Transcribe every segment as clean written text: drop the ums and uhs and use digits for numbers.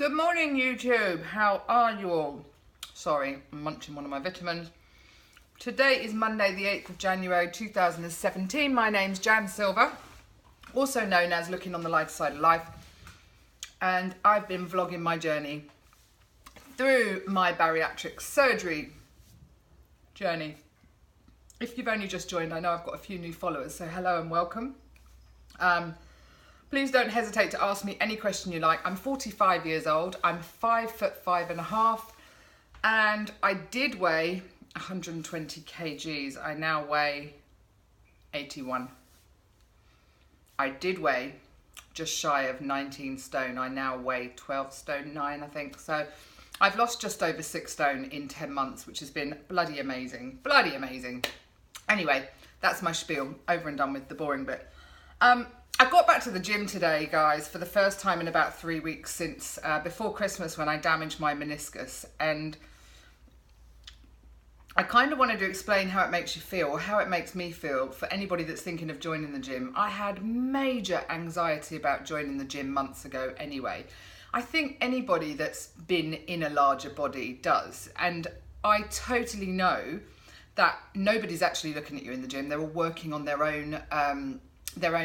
Good morning, YouTube. How are you all? Sorry, I'm munching one of my vitamins. Today is Monday, the 8th of January 2017. My name's Jan Silver, also known as Looking on the Lighter Side of Life. And I've been vlogging my journey through my bariatric surgery journey. If you've only just joined, I know I've got a few new followers, so hello and welcome. Please don't hesitate to ask me any question you like. I'm 45 years old. I'm 5'5.5", and I did weigh 120 kgs. I now weigh 81. I did weigh just shy of 19 stone. I now weigh 12 stone 9, I think. So I've lost just over 6 stone in 10 months, which has been bloody amazing. Bloody amazing. Anyway, that's my spiel. Over and done with the boring bit. I got back to the gym today, guys, for the first time in about 3 weeks since before Christmas, when I damaged my meniscus. And I kind of wanted to explain how it makes you feel, or how it makes me feel, for anybody that's thinking of joining the gym. I had major anxiety about joining the gym months ago anyway. I think anybody that's been in a larger body does. And I totally know that nobody's actually looking at you in the gym. They're all working on their own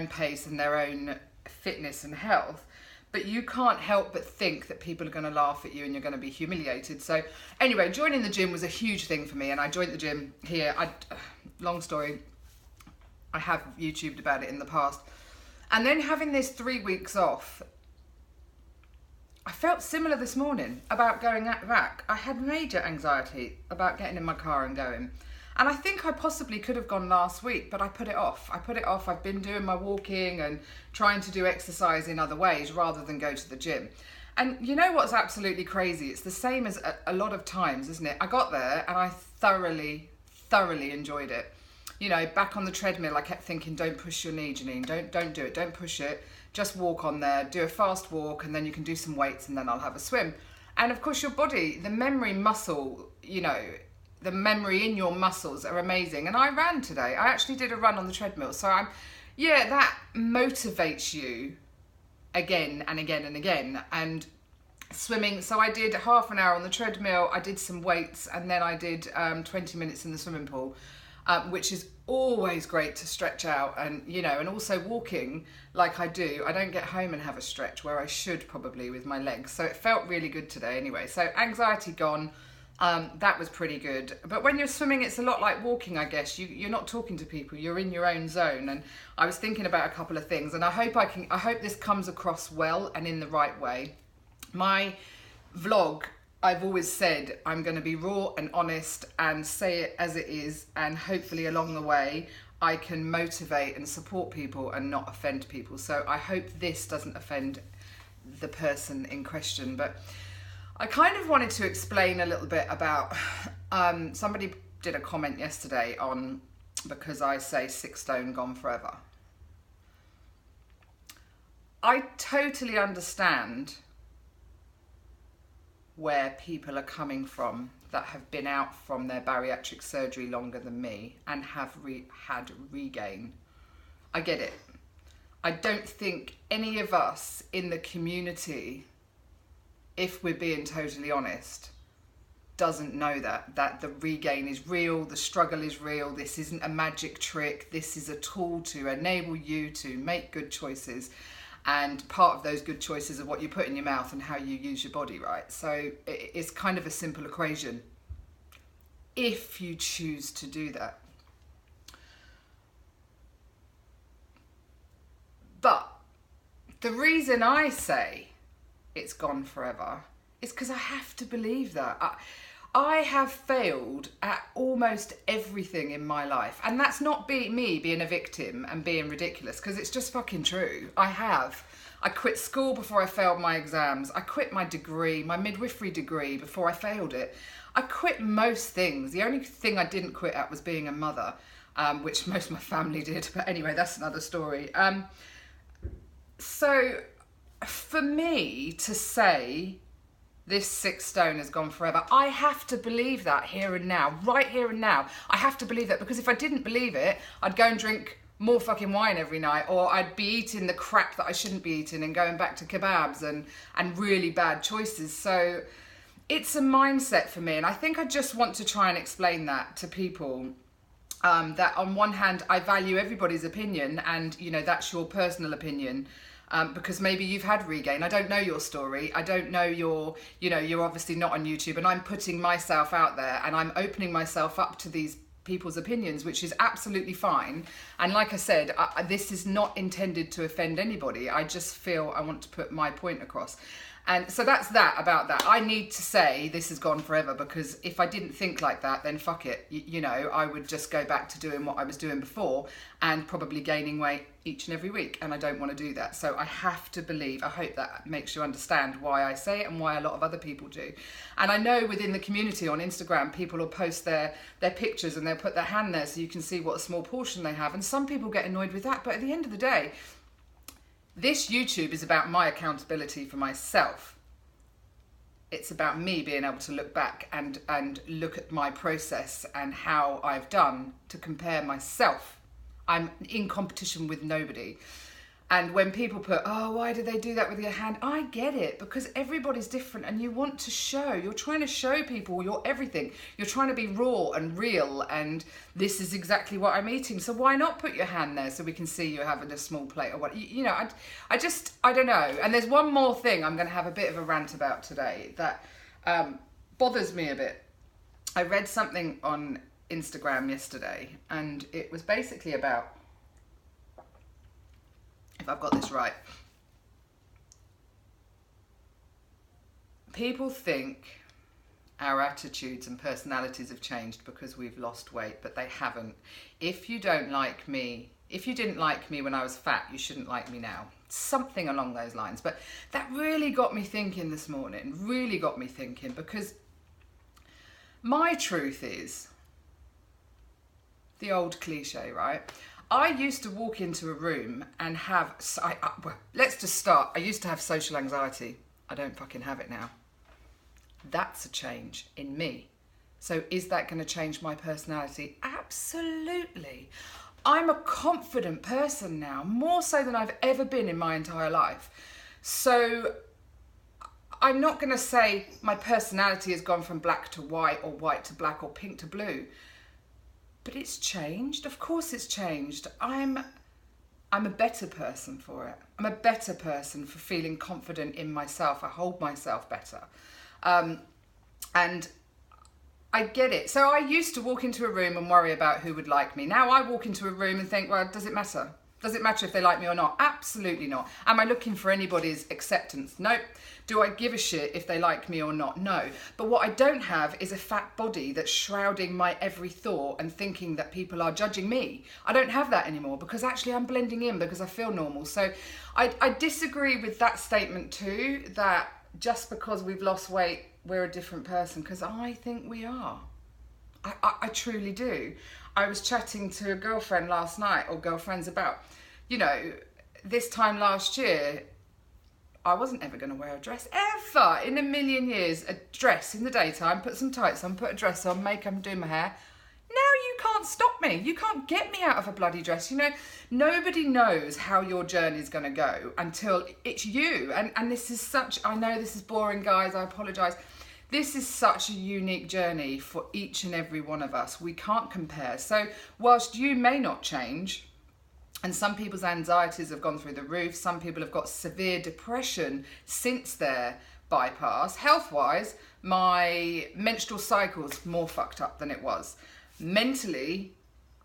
pace and their own fitness and health, but you can't help but think that people are going to laugh at you and you're going to be humiliated. So anyway, joining the gym was a huge thing for me, and I joined the gym here. Long story, I have YouTubed about it in the past, and then having this 3 weeks off, I felt similar this morning about going back. I had major anxiety about getting in my car and going. And I think I possibly could have gone last week, but I put it off. I've been doing my walking and trying to do exercise in other ways rather than go to the gym. And you know what's absolutely crazy? It's the same as a lot of times, isn't it? I got there and I thoroughly enjoyed it. You know, back on the treadmill, I kept thinking, don't push your knee, Janine. Don't do it. Don't push it. Just walk on there. Do a fast walk, and then you can do some weights, and then I'll have a swim. And of course, your body, the memory muscle, you know, the memory in your muscles are amazing. And I ran today. I actually did a run on the treadmill. So that motivates you again and again and again. And swimming, so I did half an hour on the treadmill, I did some weights, and then I did 20 minutes in the swimming pool, which is always great to stretch out. And, you know, and also walking like I do, I don't get home and have a stretch where I should probably with my legs. So it felt really good today anyway. So anxiety gone. That was pretty good. But when you're swimming, it's a lot like walking, I guess. You're not talking to people, you're in your own zone. And I was thinking about a couple of things, and I hope this comes across well and in the right way. My vlog, I've always said I'm going to be raw and honest and say it as it is, and hopefully along the way I can motivate and support people and not offend people. So I hope this doesn't offend the person in question. But I kind of wanted to explain a little bit about, somebody did a comment yesterday on, because I say 6 stone gone forever. I totally understand where people are coming from that have been out from their bariatric surgery longer than me and have had regain. I get it. I don't think any of us in the community, if we're being totally honest, doesn't know that the regain is real, the struggle is real. This isn't a magic trick. This is a tool to enable you to make good choices. And part of those good choices are what you put in your mouth and how you use your body, right? So it's kind of a simple equation if you choose to do that. But the reason I say it's gone forever is because I have to believe that. I have failed at almost everything in my life. And that's not me being a victim and being ridiculous, because it's just fucking true. I quit school before I failed my exams. I quit my degree, my midwifery degree, before I failed it. I quit most things. The only thing I didn't quit at was being a mother, which most of my family did. But anyway, that's another story. So for me to say this 6 stone has gone forever, I have to believe that here and now, right here and now. I have to believe that, because if I didn't believe it, I'd go and drink more fucking wine every night, or I'd be eating the crap that I shouldn't be eating and going back to kebabs and really bad choices. So it's a mindset for me, and I think I just want to try and explain that to people. That on one hand, I value everybody's opinion, and you know, that's your personal opinion. Because maybe you've had regain. I don't know your story. I don't know you're obviously not on YouTube, and I'm putting myself out there and I'm opening myself up to these people's opinions, which is absolutely fine. And like I said, this is not intended to offend anybody. I just feel I want to put my point across. And so that's that about that. I need to say this has gone forever, because if I didn't think like that, then fuck it. You know, I would just go back to doing what I was doing before and probably gaining weight each and every week. And I don't want to do that. So I have to believe, I hope that makes you understand why I say it and why a lot of other people do. And I know within the community on Instagram, people will post their pictures and they'll put their hand there so you can see what a small portion they have. And some people get annoyed with that. But at the end of the day, this YouTube is about my accountability for myself. It's about me being able to look back and look at my process and how I've done to compare myself. I'm in competition with nobody. And when people put, oh, why do they do that with your hand? I get it, because everybody's different and you want to show. You're trying to show people your everything. You're trying to be raw and real, and this is exactly what I'm eating. So why not put your hand there so we can see you having a small plate or what? You know, I don't know. And there's one more thing I'm going to have a bit of a rant about today that bothers me a bit. I read something on Instagram yesterday, and it was basically about, if I've got this right, people think our attitudes and personalities have changed because we've lost weight, but they haven't. If you don't like me, if you didn't like me when I was fat, you shouldn't like me now. Something along those lines. But that really got me thinking this morning, really got me thinking, because my truth is the old cliche, right? I used to walk into a room and have, well, let's just start. I used to have social anxiety. I don't fucking have it now. That's a change in me. So is that going to change my personality? Absolutely. I'm a confident person now, more so than I've ever been in my entire life. So I'm not going to say my personality has gone from black to white or white to black or pink to blue. But it's changed. Of course it's changed. I'm a better person for it. I'm a better person for feeling confident in myself. I hold myself better. And I get it. So I used to walk into a room and worry about who would like me. Now I walk into a room and think, well, does it matter? Does it matter if they like me or not? Absolutely not. Am I looking for anybody's acceptance? Nope. Do I give a shit if they like me or not? No. But what I don't have is a fat body that's shrouding my every thought and thinking that people are judging me. I don't have that anymore, because actually I'm blending in because I feel normal. So I disagree with that statement too, that just because we've lost weight, we're a different person, because I think we are. I truly do. I was chatting to a girlfriend last night, or girlfriends, about, you know, this time last year, I wasn't ever going to wear a dress, ever in a million years. A dress in the daytime, put some tights on, put a dress on, makeup and do my hair. Now you can't stop me. You can't get me out of a bloody dress. You know, nobody knows how your journey is going to go until it's you. And this is such, I know this is boring, guys, I apologise. This is such a unique journey for each and every one of us. We can't compare. So whilst you may not change, and some people's anxieties have gone through the roof, some people have got severe depression since their bypass. Health-wise, my menstrual cycle's more fucked up than it was. Mentally,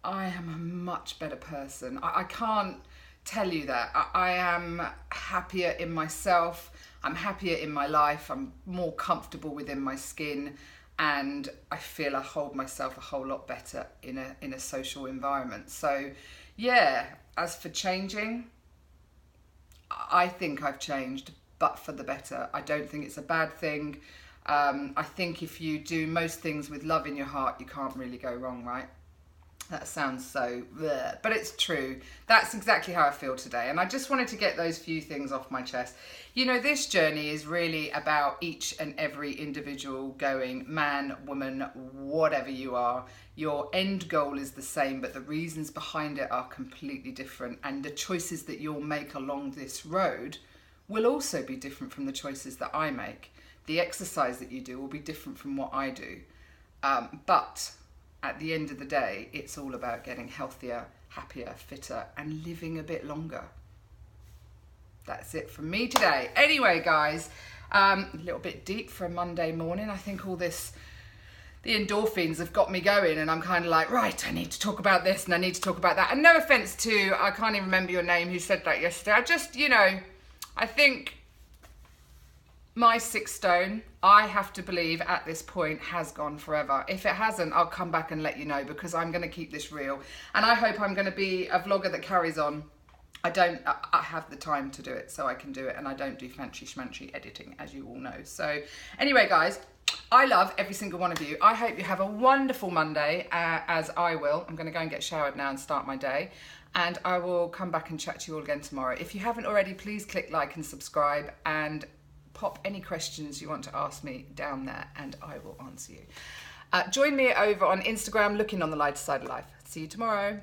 I am a much better person. I can't tell you that. I am happier in myself. I'm happier in my life. I'm more comfortable within my skin, and I feel I hold myself a whole lot better in a social environment. So yeah, as for changing, I think I've changed, but for the better. I don't think it's a bad thing. I think if you do most things with love in your heart, you can't really go wrong, right? That sounds so bleh, but it's true. That's exactly how I feel today. And I just wanted to get those few things off my chest. You know, this journey is really about each and every individual going, man, woman, whatever you are. Your end goal is the same, but the reasons behind it are completely different. And the choices that you'll make along this road will also be different from the choices that I make. The exercise that you do will be different from what I do. But at the end of the day, it's all about getting healthier, happier, fitter, and living a bit longer. That's it from me today. Anyway, guys, a little bit deep for a Monday morning. I think the endorphins have got me going, and I'm kind of like, right, I need to talk about this and I need to talk about that. And no offense to, I can't even remember your name, who said that yesterday. I just, you know, I think my 6 stone, I have to believe at this point, has gone forever. If it hasn't, I'll come back and let you know, because I'm going to keep this real. And I hope I'm going to be a vlogger that carries on. I have the time to do it, so I can do it. And I don't do fancy schmancy editing, as you all know. So anyway, guys, I love every single one of you. I hope you have a wonderful Monday, as I will. I'm going to go and get showered now and start my day. And I will come back and chat to you all again tomorrow. If you haven't already, please click like and subscribe, and pop any questions you want to ask me down there and I will answer you. Join me over on Instagram, looking on the lighter side of life. See you tomorrow.